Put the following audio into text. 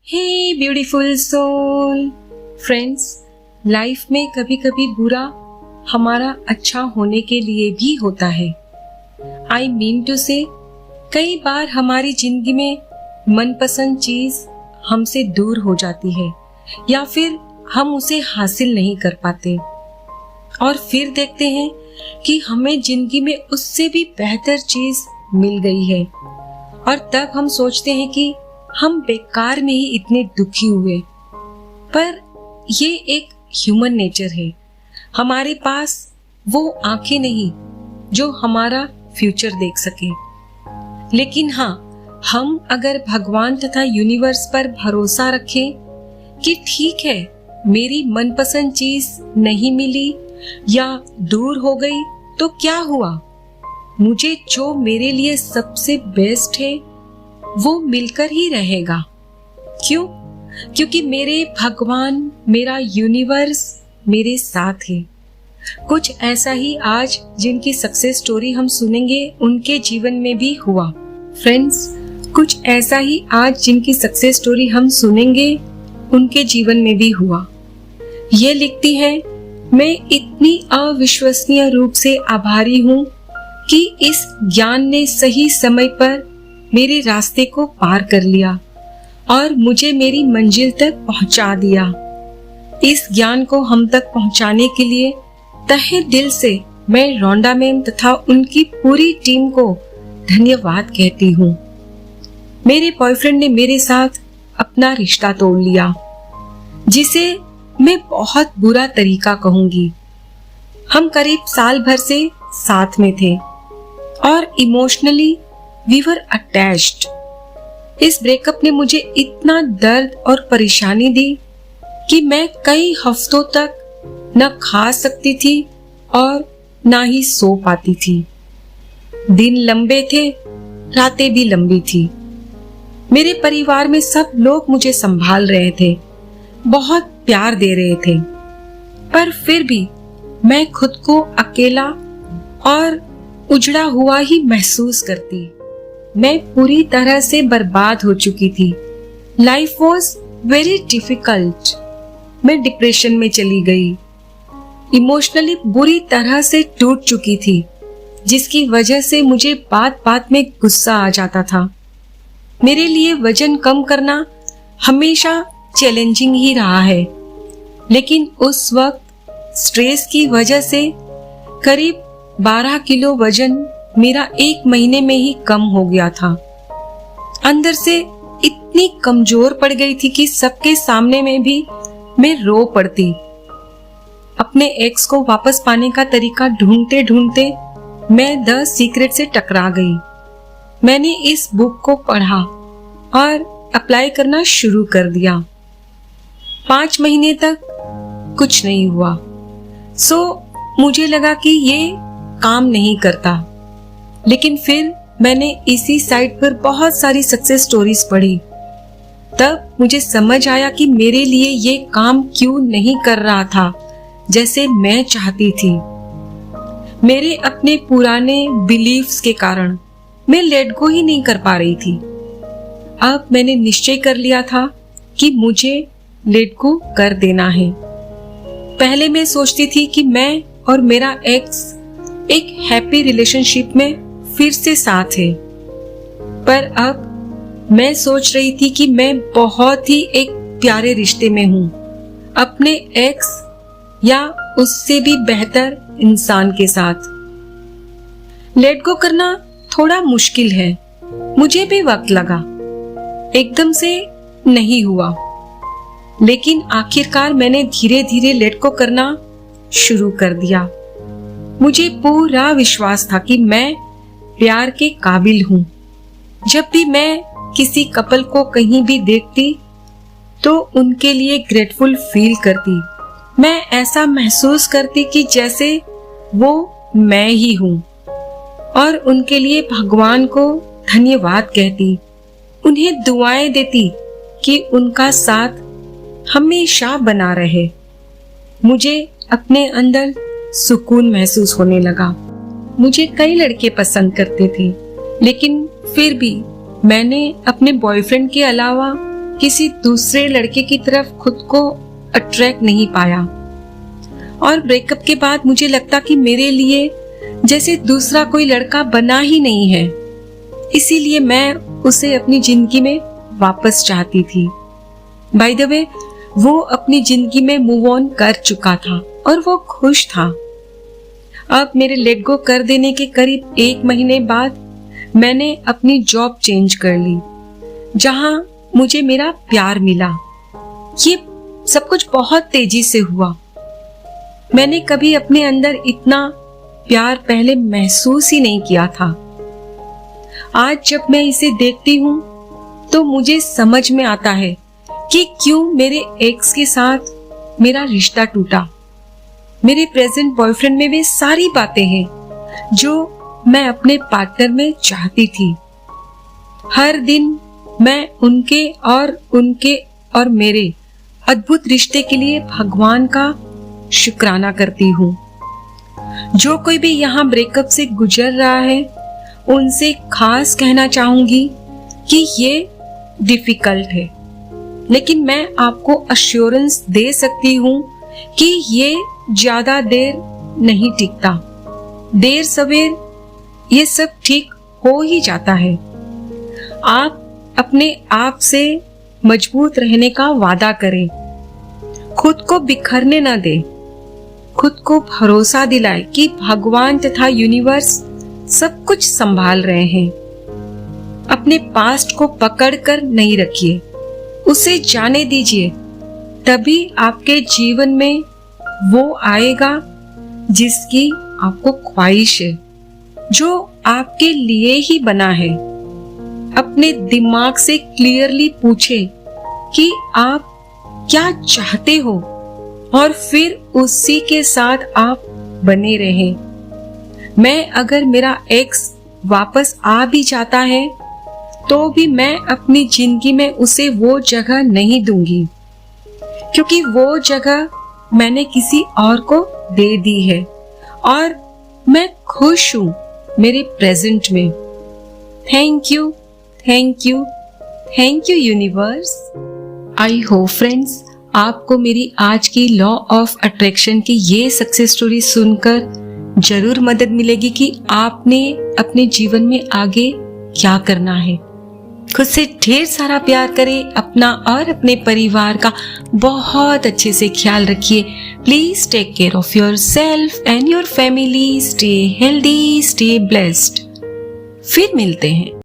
हे beautiful soul friends, life में कभी कभी बुरा हमारा अच्छा होने के लिए भी होता है। आई मीन टू से कई बार हमारी जिंदगी में मनपसंद चीज हमसे दूर हो जाती है या फिर हम उसे हासिल नहीं कर पाते और फिर देखते हैं कि हमें जिंदगी में उससे भी बेहतर चीज मिल गई है और तब हम सोचते हैं कि हम बेकार में ही इतने दुखी हुए। पर ये एक ह्यूमन नेचर है। हमारे पास वो आंखें नहीं जो हमारा फ्यूचर देख सके, लेकिन हाँ, हम अगर भगवान तथा यूनिवर्स पर भरोसा रखें कि ठीक है, मेरी मनपसंद चीज नहीं मिली या दूर हो गई तो क्या हुआ, मुझे जो मेरे लिए सबसे बेस्ट है वो मिलकर ही रहेगा। क्यों? क्योंकि मेरे भगवान, मेरा यूनिवर्स मेरे साथ है। कुछ ऐसा ही आज जिनकी सक्सेस स्टोरी हम सुनेंगे उनके जीवन में भी हुआ। फ्रेंड्स, कुछ ऐसा ही आज जिनकी सक्सेस स्टोरी हम सुनेंगे उनके जीवन में भी हुआ। ये लिखती है, मैं इतनी अविश्वसनीय रूप से आभारी हूँ कि इस ज्ञान ने सही समय पर मेरे रास्ते को पार कर लिया और मुझे मेरी मंजिल तक पहुंचा दिया। इस ज्ञान को हम तक पहुंचाने के लिए तहे दिल से मैं रोंडा मैम तथा उनकी पूरी टीम को धन्यवाद कहती हूँ। मेरे बॉयफ्रेंड ने मेरे साथ अपना रिश्ता तोड़ लिया, जिसे मैं बहुत बुरा तरीका कहूंगी। हम करीब साल भर से साथ में थे और इमोशनली वी वर अटैच्ड। इस ब्रेकअप ने मुझे इतना दर्द और परेशानी दी कि मैं कई हफ्तों तक न खा सकती थी और ना ही सो पाती थी। दिन लंबे थे, रातें भी लंबी थी। मेरे परिवार में सब लोग मुझे संभाल रहे थे, बहुत प्यार दे रहे थे, पर फिर भी मैं खुद को अकेला और उजड़ा हुआ ही महसूस करती। मैं पूरी तरह से बर्बाद हो चुकी थी। Life was very difficult. मैं डिप्रेशन में चली गई, इमोशनली बुरी तरह से टूट चुकी थी, जिसकी वजह से मुझे बात बात में गुस्सा आ जाता था। मेरे लिए वजन कम करना हमेशा चैलेंजिंग ही रहा है, लेकिन उस वक्त स्ट्रेस की वजह से करीब 12 किलो वजन मेरा 1 महीने में ही कम हो गया था। अंदर से इतनी कमजोर पड़ गई थी कि सबके सामने में भी मैं रो पड़ती। अपने एक्स को वापस पाने का तरीका ढूंढते ढूंढते मैं द सीक्रेट से टकरा गई। मैंने इस बुक को पढ़ा और अप्लाई करना शुरू कर दिया। 5 महीने तक कुछ नहीं हुआ। मुझे लगा कि ये काम नहीं करता, लेकिन फिर मैंने इसी साइट पर बहुत सारी सक्सेस स्टोरीज पढ़ी। तब मुझे समझ आया कि मेरे लिए ये काम क्यों नहीं कर रहा था जैसे मैं चाहती थी। मेरे अपने पुराने बिलीफ्स के कारण मैं लेट गो ही नहीं कर पा रही थी। अब मैंने निश्चय कर लिया था कि मुझे लेट गो कर देना है। पहले मैं सोचती थी कि मैं और मेरा एक्स एक हैप्पी रिलेशनशिप में फिर से साथ है, पर अब मैं सोच रही थी कि मैं बहुत ही एक प्यारे रिश्ते में हूँ, अपने एक्स या उससे भी बेहतर इंसान के साथ। लेट गो करना थोड़ा मुश्किल है, मुझे भी वक्त लगा, एकदम से नहीं हुआ, लेकिन आखिरकार मैंने धीरे धीरे लेट गो करना शुरू कर दिया। मुझे पूरा विश्वास था कि मैं प्यार के काबिल हूँ। जब भी मैं किसी कपल को कहीं भी देखती तो उनके लिए ग्रेटफुल फील करती। मैं ऐसा महसूस करती कि जैसे वो मैं ही हूँ और उनके लिए भगवान को धन्यवाद कहती। उन्हें दुआएं देती कि उनका साथ हमेशा बना रहे। मुझे अपने अंदर सुकून महसूस होने लगा। मुझे कई लड़के पसंद करते थे, लेकिन फिर भी मैंने अपने बॉयफ्रेंड के अलावा किसी दूसरे लड़के की तरफ खुद को अट्रैक्ट नहीं पाया और ब्रेकअप के बाद मुझे लगता कि मेरे लिए जैसे दूसरा कोई लड़का बना ही नहीं है। इसीलिए मैं उसे अपनी जिंदगी में वापस चाहती थी। बाय द वे, वो अपनी जिंदगी में मूव ऑन कर चुका था और वो खुश था। अब मेरे लेट गो कर देने के करीब 1 महीने बाद मैंने अपनी जॉब चेंज कर ली, जहां मुझे मेरा प्यार मिला। ये सब कुछ बहुत तेजी से हुआ। मैंने कभी अपने अंदर इतना प्यार पहले महसूस ही नहीं किया था। आज जब मैं इसे देखती हूँ तो मुझे समझ में आता है कि क्यों मेरे एक्स के साथ मेरा रिश्ता टूटा। मेरे प्रेजेंट बॉयफ्रेंड में वे सारी बातें हैं जो मैं अपने पार्टनर में चाहती थी। हर दिन मैं उनके और मेरे अद्भुत रिश्ते के लिए भगवान का शुक्राना करती हूँ। जो कोई भी यहाँ ब्रेकअप से गुजर रहा है उनसे खास कहना चाहूंगी कि ये डिफिकल्ट है, लेकिन मैं आपको अश्योरेंस दे सकती हूँ कि ये ज्यादा देर नहीं टिकता। देर सवेर ये सब ठीक हो ही जाता है। आप अपने आप से मजबूत रहने का वादा करें, खुद को बिखरने न दें, खुद को भरोसा दिलाए कि भगवान तथा यूनिवर्स सब कुछ संभाल रहे हैं। अपने पास्ट को पकड़कर नहीं रखिए, उसे जाने दीजिए, तभी आपके जीवन में वो आएगा जिसकी आपको ख्वाहिश है, जो आपके लिए ही बना है। अपने दिमाग से क्लियरली पूछे कि आप क्या चाहते हो और फिर उसी के साथ आप बने रहें। मैं अगर मेरा एक्स वापस आ भी जाता है तो भी मैं अपनी जिंदगी में उसे वो जगह नहीं दूंगी, क्योंकि वो जगह मैंने किसी और को दे दी है और मैं खुश हूँ मेरे प्रेजेंट में। Thank you, thank you, thank you universe. I hope friends आपको मेरी आज की लॉ ऑफ अट्रैक्शन की ये सक्सेस स्टोरी सुनकर जरूर मदद मिलेगी कि आपने अपने जीवन में आगे क्या करना है। खुद से ढेर सारा प्यार करें, अपना और अपने परिवार का बहुत अच्छे से ख्याल रखिए। Please take care of your self and your family. Stay healthy, stay blessed. फिर मिलते हैं।